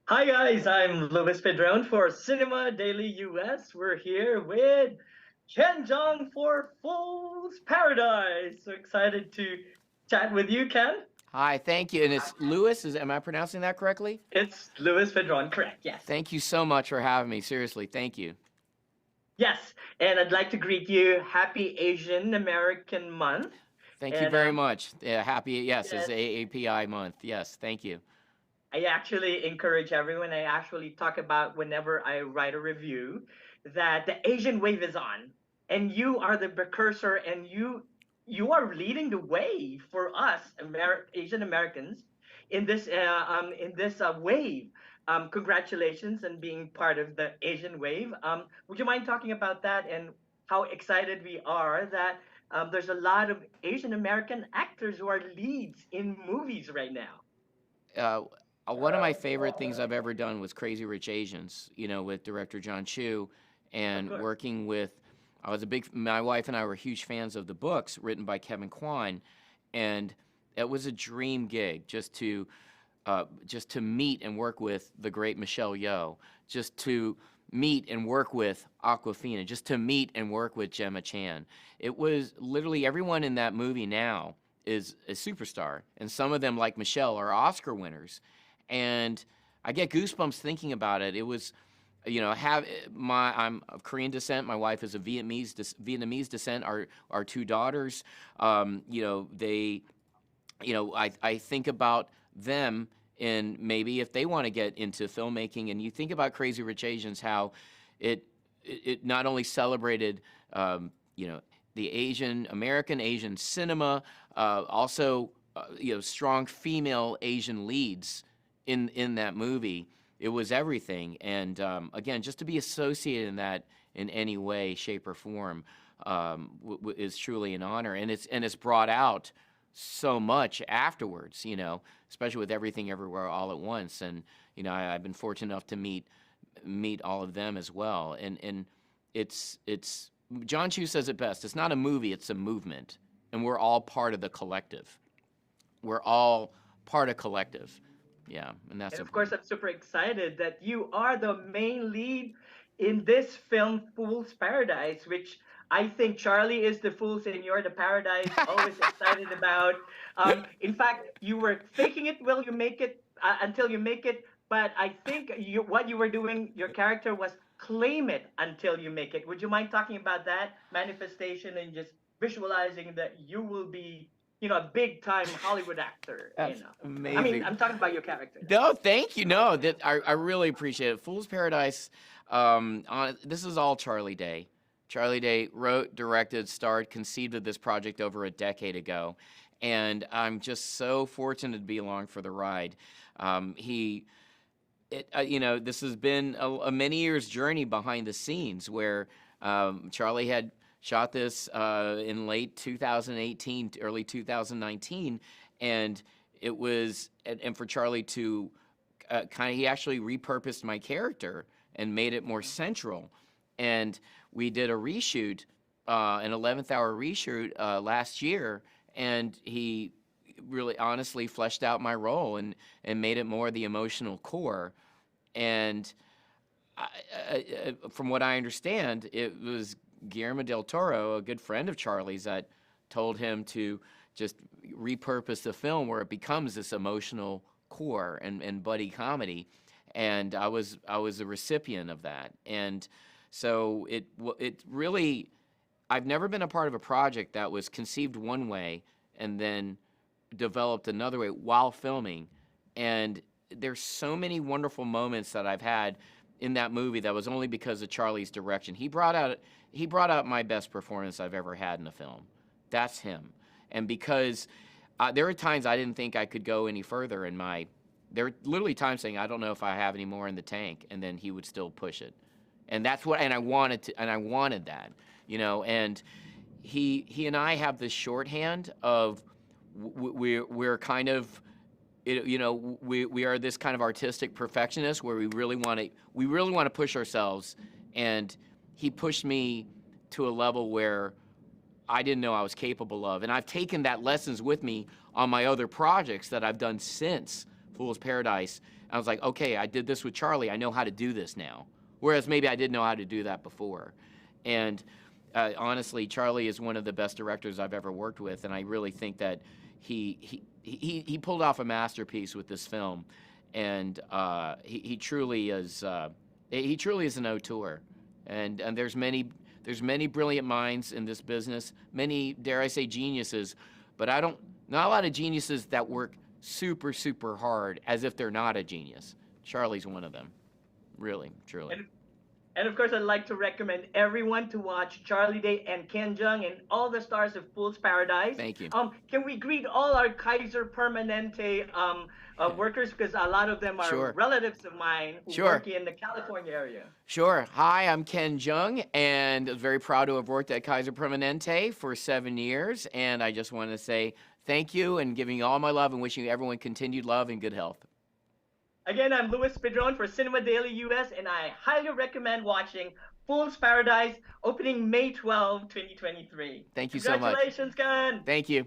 Hi guys, I'm Louis Pedron for Cinema Daily US. We're here with Jeong for Fool's Paradise. So excited to chat with you, Ken. Hi, thank you. And it's Lewis. Am I pronouncing that correctly? It's Louis Pedron, correct? Yes. Thank you so much for having me. Seriously, thank you. Yes, and I'd like to greet you. Happy Asian American Month. Thank you And very much. Happy, yes, it's yes, AAPI month. Yes, thank you. I actually encourage everyone. I actually talk about whenever I write a review that the Asian wave is on, and you are the precursor, and you are leading the way for us Asian Americans in this wave. Congratulations on being part of the Asian wave. Would you mind talking about that and how excited we are that there's a lot of Asian American actors who are leads in movies right now? Uh, One of my favorite things I've ever done was Crazy Rich Asians, with director John Chu, Of and course. working with, my wife and I were huge fans of the books written by Kevin Kwan, and it was a dream gig just to meet and work with the great Michelle Yeoh, just to meet and work with Aquafina, just to meet and work with Gemma Chan. It was literally everyone in that movie now is a superstar, and some of them, like Michelle, are Oscar winners. And I get goosebumps thinking about it. It was, I'm of Korean descent. My wife is of Vietnamese descent. Our two daughters, they, I think about them, and maybe if they want to get into filmmaking, and you think about Crazy Rich Asians, how it not only celebrated, the Asian cinema, also, strong female Asian leads in that movie. It was everything, and again, just to be associated in that in any way, shape, or form is truly an honor, and it's brought out so much afterwards, especially with Everything Everywhere All at Once, and I've been fortunate enough to meet all of them as well, and it's John Chu says it best. It's not a movie; it's a movement, and we're all part of the collective. We're all part of collective. Yeah, and that's And of course, important. I'm super excited that you are the main lead in this film, Fool's Paradise, which I think Charlie is the fool and you're the paradise. Always excited about. In fact, you were faking it will you make it until you make it. But I think what you were doing, your character was claim it until you make it. Would you mind talking about that manifestation and just visualizing that you will be, a big time Hollywood actor? That's I mean, amazing. I'm talking about your character. No, thank you. No, that I really appreciate it. Fool's Paradise. This is all Charlie Day. Charlie Day wrote, directed, starred, conceived of this project over a decade ago, and I'm just so fortunate to be along for the ride. This has been a many years journey behind the scenes where Charlie had shot this in late 2018, early 2019, and it was, and for Charlie to he actually repurposed my character and made it more central. And we did a reshoot, an 11th hour reshoot last year, and he really honestly fleshed out my role and made it more the emotional core. And from what I understand, it was Guillermo del Toro, a good friend of Charlie's, that told him to just repurpose the film where it becomes this emotional core and buddy comedy. And I was a recipient of that. And so it really, I've never been a part of a project that was conceived one way and then developed another way while filming. And there's so many wonderful moments that I've had in that movie that was only because of Charlie's direction. He brought out my best performance I've ever had in a film. That's him. And because there were times I didn't think I could go any further in my. There were literally times saying I don't know if I have any more in the tank, and then he would still push it. And that's what. And I wanted that. And he and I have this shorthand of we're kind of. We are this kind of artistic perfectionist where we really want to push ourselves, and he pushed me to a level where I didn't know I was capable of, and I've taken that lessons with me on my other projects that I've done since Fool's Paradise. I was like, okay, I did this with Charlie. I know how to do this now. Whereas maybe I didn't know how to do that before. And honestly, Charlie is one of the best directors I've ever worked with, and I really think that he pulled off a masterpiece with this film, and he truly is an auteur, and there's many brilliant minds in this business, many, dare I say, geniuses, but not a lot of geniuses that work super hard as if they're not a genius. Charlie's one of them, really, truly. And of course, I'd like to recommend everyone to watch Charlie Day and Ken Jeong and all the stars of Fool's Paradise. Thank you. Can we greet all our Kaiser Permanente workers, because a lot of them are Sure. relatives of mine who work in the California area. Sure. Hi, I'm Ken Jeong, and very proud to have worked at Kaiser Permanente for 7 years. And I just want to say thank you and giving you all my love and wishing everyone continued love and good health. Again, I'm Louis Pedron for Cinema Daily US, and I highly recommend watching Fool's Paradise, opening May 12, 2023. Thank you so much. Congratulations, Ken! Thank you.